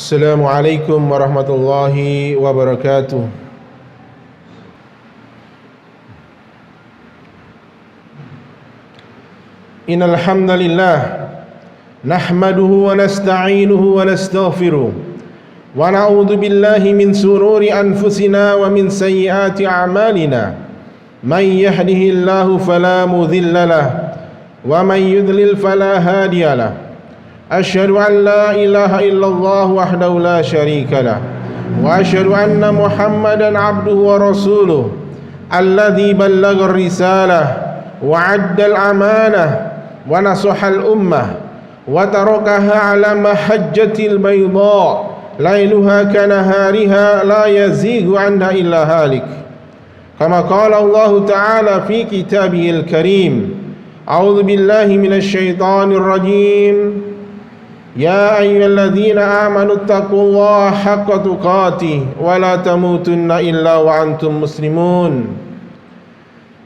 Assalamualaikum warahmatullahi wabarakatuh. Innal hamdalillah nahmaduhu wa nasta'inuhu wa nastaghfiruh wa na'udzu billahi min sururi anfusina wa min sayyiati a'malina. Man yahdihillahu fala mudilla lahu wa man yudlil fala hadiya lahu. Asyhadu an la ilaha illallah wahdahu la syarika lah wa asyhadu anna Muhammadan abduhu wa rasuluh alladzi ballagha ar-risalah wa 'adda al-amanah wa nasaha al-ummah wa tarakaha 'ala mahajjatil bayda lailuha kanahariha la yazighu 'anha illa halik. Kama qala Allah ta'ala fi kitabihil karim. A'udzu billahi minasy syaithanir rajim. Ya ayyuhalladzina amanu taqullaha haqqa tuqatih wa la tamutunna illa wa antum muslimun.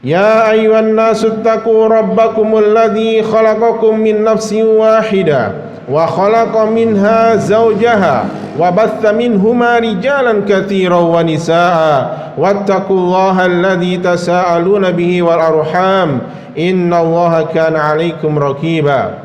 Ya ayyuhan nasu taqu rabbakumul ladzi khalaqakum min nafsin wahidah wa khalaqa minha zawjaha wa batha minhuma rijalan katsiran wa nisaa wattaqullaha alladzi tasaaluna bihi wal arham innallaha kana 'alaikum raqiba.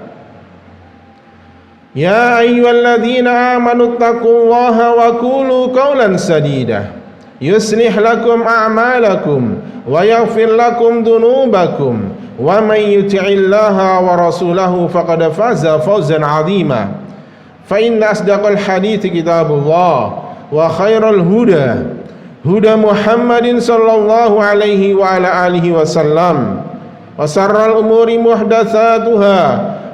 Ya ayyuhalladzina amanu taqullaha wa qulu qawlan sadida yuslih lakum a'malakum wa yaghfir lakum dhunubakum wa may yuti'illaha wa rasulahu faqad faza fawzan 'azima. Fa inna asdaqal hadithi kitabullah wa khairal huda huda Muhammadin sallallahu alaihi wa ala alihi wasallam wa sarral umuri muhdatsatuha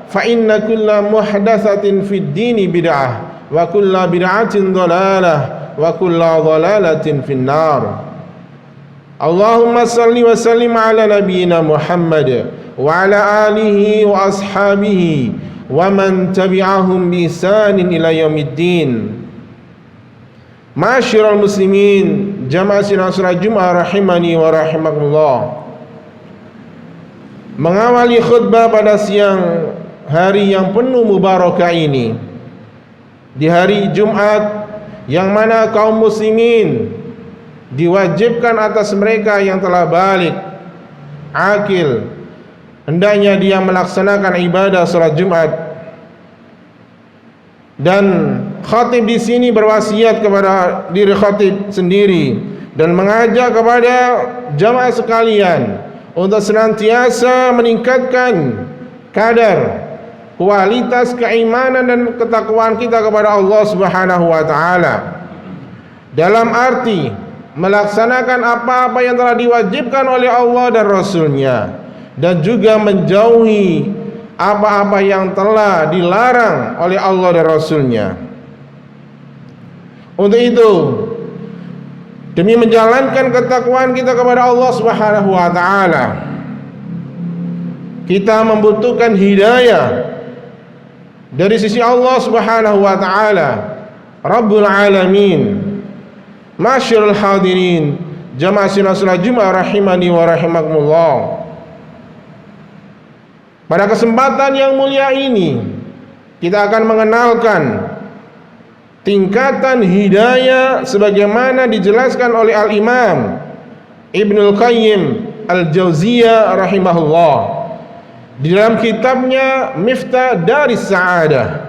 fa inna kulla muhdatsatin fid dini bid'ah wa kulla bid'atin dhalalah wa kulla dhalalatin finnar. Allahumma salli wa sallim ala nabiyyina Muhammad wa ala alihi wa ashabihi wa man tabi'ahum bi ihsanin ila yaumiddin. Ma'asyiral muslimin, jamaah sidang salat Jumat rahimani wa rahimakumullah. Mengawali khutbah pada siang hari yang penuh mubarakah ini, di hari Jumat yang mana kaum muslimin diwajibkan atas mereka yang telah balik akil, hendaknya dia melaksanakan ibadah salat Jumat. Dan khatib di sini berwasiat kepada diri khatib sendiri dan mengajak kepada jamaah sekalian untuk senantiasa meningkatkan kadar kualitas keimanan dan ketakwaan kita kepada Allah Subhanahu wa taala, dalam arti melaksanakan apa-apa yang telah diwajibkan oleh Allah dan Rasul-Nya, dan juga menjauhi apa-apa yang telah dilarang oleh Allah dan Rasul-Nya. Untuk itu, demi menjalankan ketakwaan kita kepada Allah Subhanahu wa taala, kita membutuhkan hidayah dari sisi Allah Subhanahu wa taala, Rabbul Alamin. Masyarul hadirin, jamaah sidang salat Jumat rahimani wa rahimakumullah. Pada kesempatan yang mulia ini, kita akan mengenalkan tingkatan hidayah sebagaimana dijelaskan oleh Al-Imam Ibnul Qayyim Al-Jauziyah rahimahullah di dalam kitabnya Miftah Daris Sa'adah.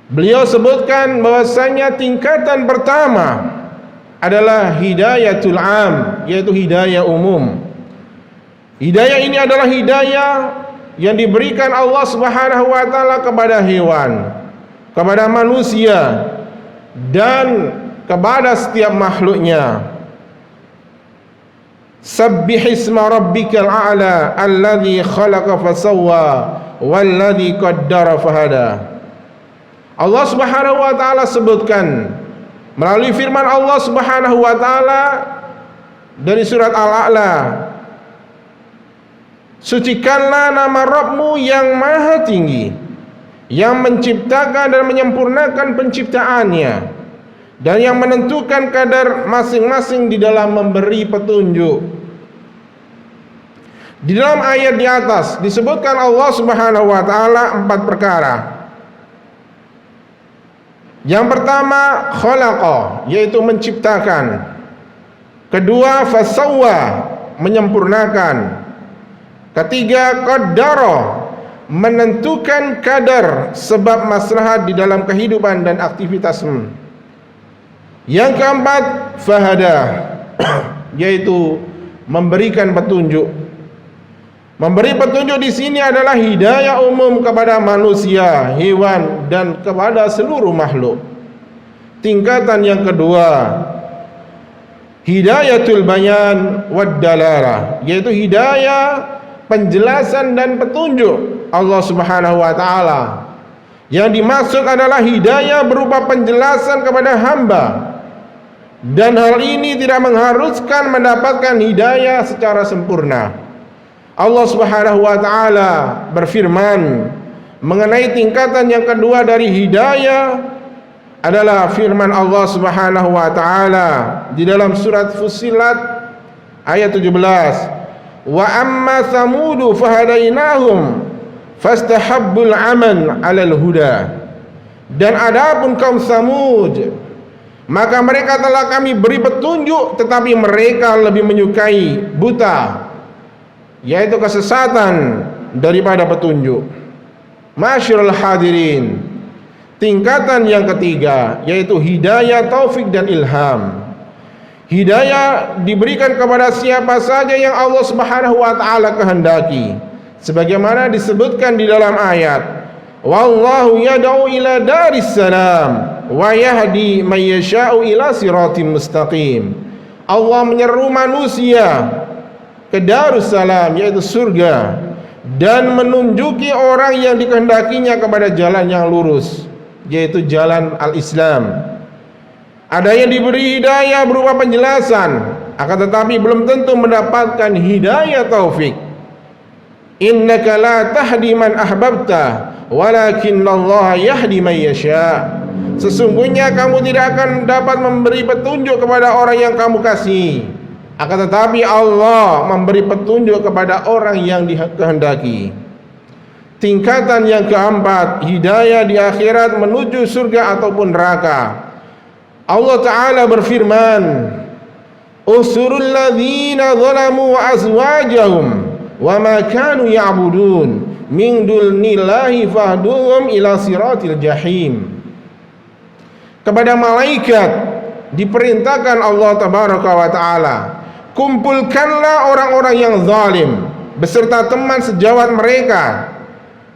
Beliau sebutkan bahwasanya tingkatan pertama adalah hidayatul am, yaitu hidayah umum. Hidayah ini adalah hidayah yang diberikan Allah Subhanahu wa taala kepada hewan, kepada manusia, dan kepada setiap makhluknya. Sabbihisma rabbikal a'la alladzi khalaqa fasawwa walladzi qaddara fahada. Allah Subhanahu wa taala sebutkan melalui firman Allah Subhanahu wa taala dari surat Al-A'la, sucikanlah nama Rabbmu yang maha tinggi, yang menciptakan dan menyempurnakan penciptaannya, dan yang menentukan kadar masing-masing di dalam memberi petunjuk. Di dalam ayat di atas disebutkan Allah Subhanahu wa taala 4 perkara. Yang pertama khalaqa, yaitu menciptakan. Kedua fasawwa, menyempurnakan. Ketiga qaddara, menentukan kadar sebab maslahat di dalam kehidupan dan aktivitasmu. Yang keempat fahada, yaitu memberikan petunjuk. Memberi petunjuk di sini adalah hidayah umum kepada manusia, hewan, dan kepada seluruh makhluk. Tingkatan yang kedua, hidayatul bayan wad dalalah, yaitu hidayah penjelasan dan petunjuk Allah Subhanahu wa taala. Yang dimaksud adalah hidayah berupa penjelasan kepada hamba, dan hal ini tidak mengharuskan mendapatkan hidayah secara sempurna. Allah Subhanahu wa taala berfirman mengenai tingkatan yang kedua dari hidayah adalah firman Allah Subhanahu wa taala di dalam surat Fussilat ayat 17. Wa amma samudu fahadainahum fastahabbul aman 'alal huda. Dan adapun kaum Samud, maka mereka telah kami beri petunjuk, tetapi mereka lebih menyukai buta, yaitu kesesatan, daripada petunjuk. Masyarul hadirin, tingkatan yang ketiga yaitu hidayah taufik dan ilham. Hidayah diberikan kepada siapa saja yang Allah Subhanahu wa taala kehendaki, sebagaimana disebutkan di dalam ayat, wallahu yad'u ila daris salam wa yahdi may yasha'u ila siratim mustaqim. Allah menyeru manusia ke Darussalam, yaitu surga, dan menunjuki orang yang dikehendakinya kepada jalan yang lurus, yaitu jalan al-Islam. Ada yang diberi hidayah berupa penjelasan, akan tetapi belum tentu mendapatkan hidayah taufik. Innaka la tahdi man ahbabta walakinallaha yahdi man yasha. Sesungguhnya kamu tidak akan dapat memberi petunjuk kepada orang yang kamu kasih, akan tetapi Allah memberi petunjuk kepada orang yang dikehendaki. Tingkatan yang keempat, hidayah di akhirat menuju surga ataupun neraka. Allah Ta'ala berfirman, usurul ladzina zalamu wa azwajahum wa ma kanu ya'budun min dunillahi fahduhum ila siratil jahim. Kepada malaikat diperintahkan Allah Tabaraka wa Ta'ala, kumpulkanlah orang-orang yang zalim beserta teman sejawat mereka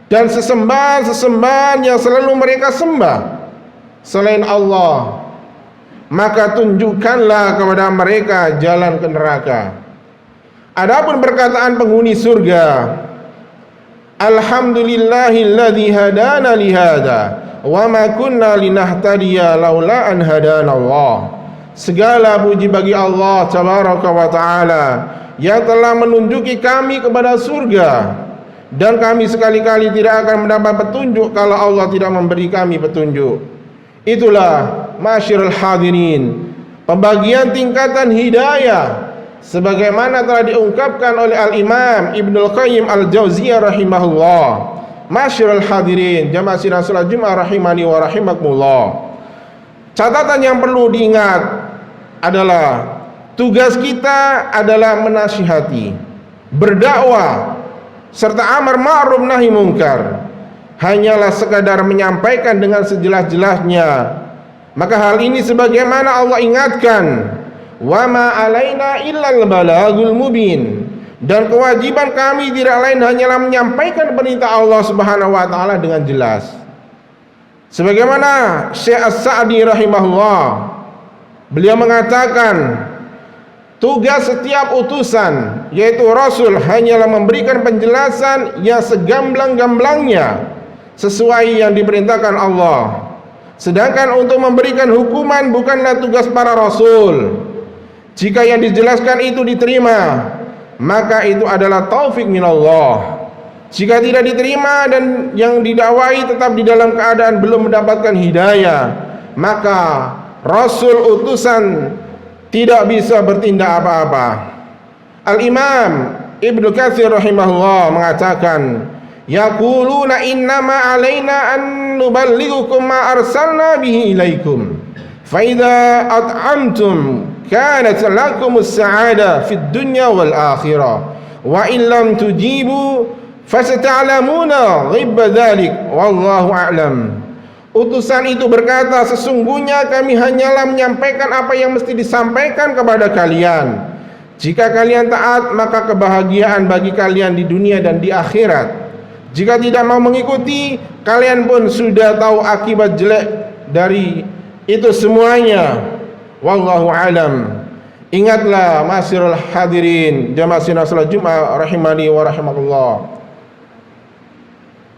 dan sesembahan-sesembahan yang selalu mereka sembah selain Allah, maka tunjukkanlah kepada mereka jalan ke neraka. Adapun perkataan penghuni surga, alhamdulillahilladzi hadana lihada wa ma kunna linahtadiya laula an hadanallah. Segala puji bagi Allah Tabaraka wa Ta'ala yang telah menunjuki kami kepada surga, dan kami sekali-kali tidak akan mendapat petunjuk kalau Allah tidak memberi kami petunjuk. Itulah masyarul hadirin, pembagian tingkatan hidayah sebagaimana telah diungkapkan oleh Al-Imam Ibnul Qayyim Al-Jauziyah rahimahullah. Masyarul hadirin, jamaah sidang salat Jumat rahimani wa rahimakumullah. Catatan yang perlu diingat adalah tugas kita adalah menasihati, berdakwah, serta amar ma'ruf nahi mungkar. Hanyalah sekadar menyampaikan dengan sejelas-jelasnya. Maka hal ini sebagaimana Allah ingatkan, wa ma alaina illal balagul mubin, dan kewajiban kami tidak lain hanyalah menyampaikan perintah Allah Subhanahu wa taala dengan jelas. Sebagaimana Syekh As-Sa'di rahimahullah, beliau mengatakan, tugas setiap utusan yaitu Rasul hanyalah memberikan penjelasan yang segamblang-gamblangnya sesuai yang diperintahkan Allah. Sedangkan untuk memberikan hukuman bukanlah tugas para Rasul. Jika yang dijelaskan itu diterima, maka itu adalah taufik minallah. Jika tidak diterima dan yang didakwai tetap di dalam keadaan belum mendapatkan hidayah, maka Rasul utusan tidak bisa bertindak apa-apa. Al-Imam Ibnu Katsir rahimahullah mengatakan, yaquluna innama alaina an nuballighukum ma arsalna bihi ilaikum fa idza at'amtum kanat lakumus sa'ada fid dunya wal akhirah wa in lam tujibu fasata'lamuna ghibba dzalik wallahu a'lam. Utusan itu berkata, sesungguhnya kami hanyalah menyampaikan apa yang mesti disampaikan kepada kalian. Jika kalian taat, maka kebahagiaan bagi kalian di dunia dan di akhirat. Jika tidak mau mengikuti, kalian pun sudah tahu akibat jelek dari itu semuanya. Wallahu a'lam. Ingatlah ma'asyiral hadirin jamaah salat Jumat rahimani wa rahimakumullah.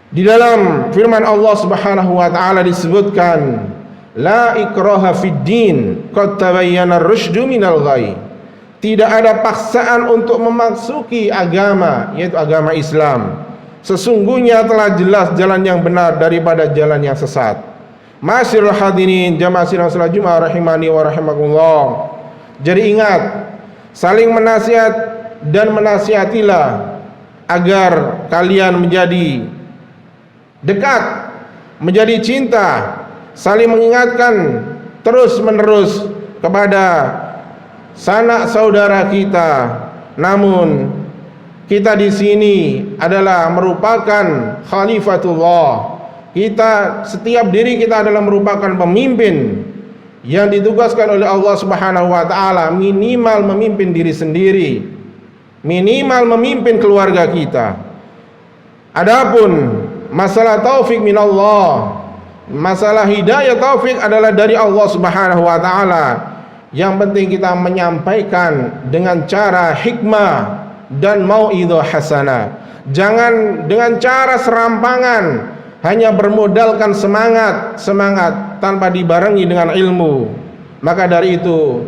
Di dalam firman Allah Subhanahu wa taala disebutkan, la ikraha fid din, qad tabayyana ar-rusydu minal ghayy. Tidak ada paksaan untuk memasuki agama, yaitu agama Islam. Sesungguhnya telah jelas jalan yang benar daripada jalan yang sesat. Ma'asyiral hadirin jamaah salat Jumat rahimani wa rahimakumullah. Jadi ingat, saling menasihat dan menasihatilah agar kalian menjadi dekat, menjadi cinta, saling mengingatkan terus menerus kepada sanak saudara kita. Namun kita di sini adalah merupakan khalifatullah. Setiap diri kita adalah merupakan pemimpin yang ditugaskan oleh Allah Subhanahu wa taala, minimal memimpin diri sendiri, minimal memimpin keluarga kita. Adapun masalah taufik minallah, masalah hidayah taufik adalah dari Allah Subhanahu wa taala. Yang penting kita menyampaikan dengan cara hikmah dan mau'idhah hasanah. Jangan dengan cara serampangan, hanya bermodalkan semangat tanpa dibarengi dengan ilmu. Maka dari itu,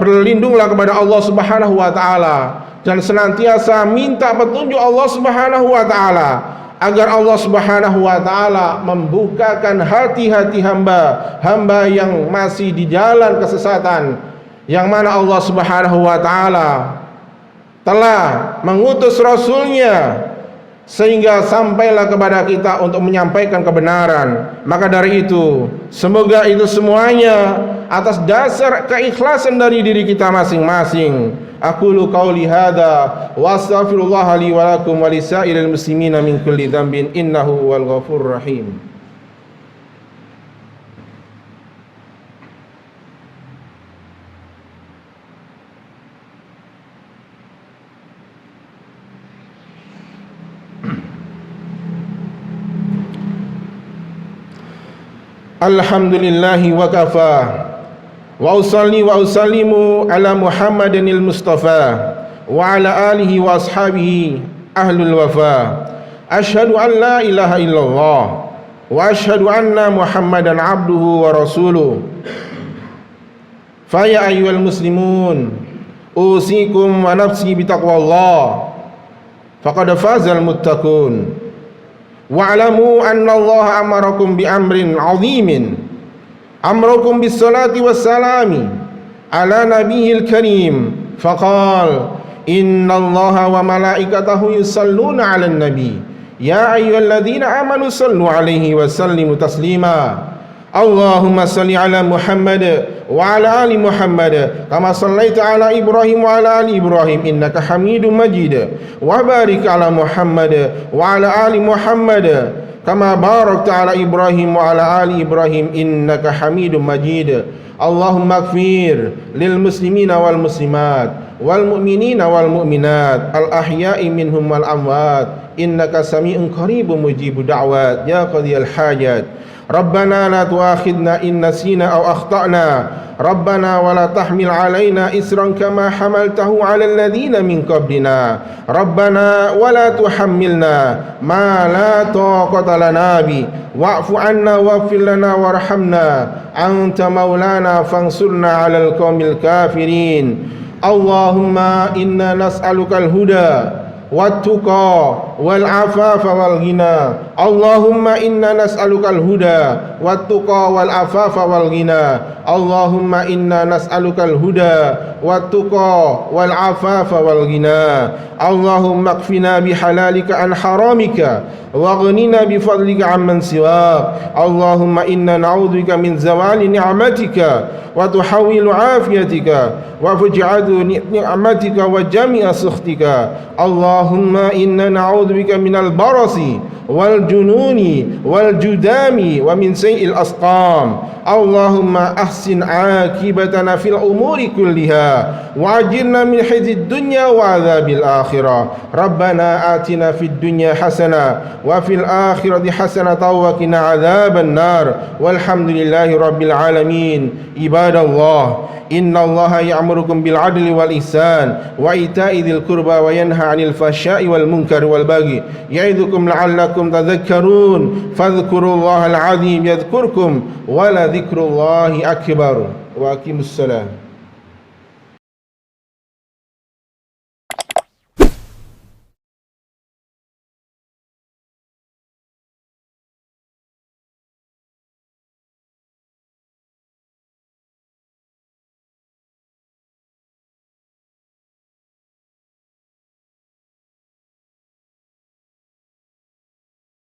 berlindunglah kepada Allah Subhanahu wa taala dan senantiasa minta petunjuk Allah Subhanahu wa taala, agar Allah Subhanahu wa taala membukakan hati-hati hamba yang masih di jalan kesesatan, yang mana Allah Subhanahu wa taala telah mengutus Rasulnya sehingga sampailah kepada kita untuk menyampaikan kebenaran. Maka dari itu, semoga itu semuanya atas dasar keikhlasan dari diri kita masing-masing. Aqulu qauli hadza wa astaghfirullah li wa lakum wa lisairil muslimina min kulli dzambin innahu huwal ghafurur rahim. Alhamdulillahi wa kafa wa usalli wa usallimu ala Muhammadinil Mustafa wa ala alihi wa ashabihi ahlul wafa. Asyhadu an la ilaha illallah wa asyhadu anna Muhammadan abduhu wa rasuluh. Fa ya ayyuhal muslimun, usikum wa nafsi bitaqwallah, faqad fazal muttaqun. Wa'lamu anna Allah amarakum bi amrin 'azimin, amrakum bis salati was salami ala nabiyil karim, faqala inna Allaha wa malaikatahu yusalluna 'alan nabi ya ayyuhalladzina amanu sallu 'alaihi wa sallimu taslima. Allahumma salli ala Muhammad wa ala ali Muhammad kama sallaita ala Ibrahim wa ala ali Ibrahim innaka Hamidum Majid, wa barik ala Muhammad wa ala ali Muhammad kama barakta ala Ibrahim wa ala ali Ibrahim innaka Hamidum Majid. Allahumma ighfir lil muslimina wal muslimat wal mu'minina wal mu'minat al ahya'i minhum wal amwat innaka sami'un qaribun mujibud da'wat ya qadiyal hajat. Rabbana la tu'akhidna in nasina aw akhtana, Rabbana wa la tahmil alaina isran kama hamaltahu ala alladhina min qablina, Rabbana wa la tuhammilna ma la taqata lana bi, wa'fu anna waghfir lana warhamna anta maulana fansurna 'alal qaumil kafirin. Allahumma inna nas'alukal huda wat tuqa والعفاف والغنى اللهم إنا نسألك الهدى والتقى والعفاف والغنى اللهم إنا نسألك الهدى والتقى والعفاف والغنى اللهم اكفنا بحلالك عن حرامك واغننا بفضلك عمن سواك اللهم إنا نعوذ بك من زوال نعمتك وتحول عافيتك وفجعة نعمتك وجميع سخطك اللهم إنا نعوذ بك من البرص والجنون والجذام ومن سيء الأسقام اللهم أحسن عاقبتنا في الأمور كلها وأجرنا من خزي الدنيا وعذاب الآخرة ربنا آتنا في الدنيا حسنة وفي الآخرة حسنة وقنا عذاب النار والحمد لله رب العالمين عباد الله إن الله يأمركم بالعدل والإحسان وإيتاء ذي القربى وينهى عن الفحشاء والمنكر والبغي يعظكم لعلكم تذكرون فاذكروا الله العظيم يذكركم ولذكر الله أكبر وأقيموا الصلاة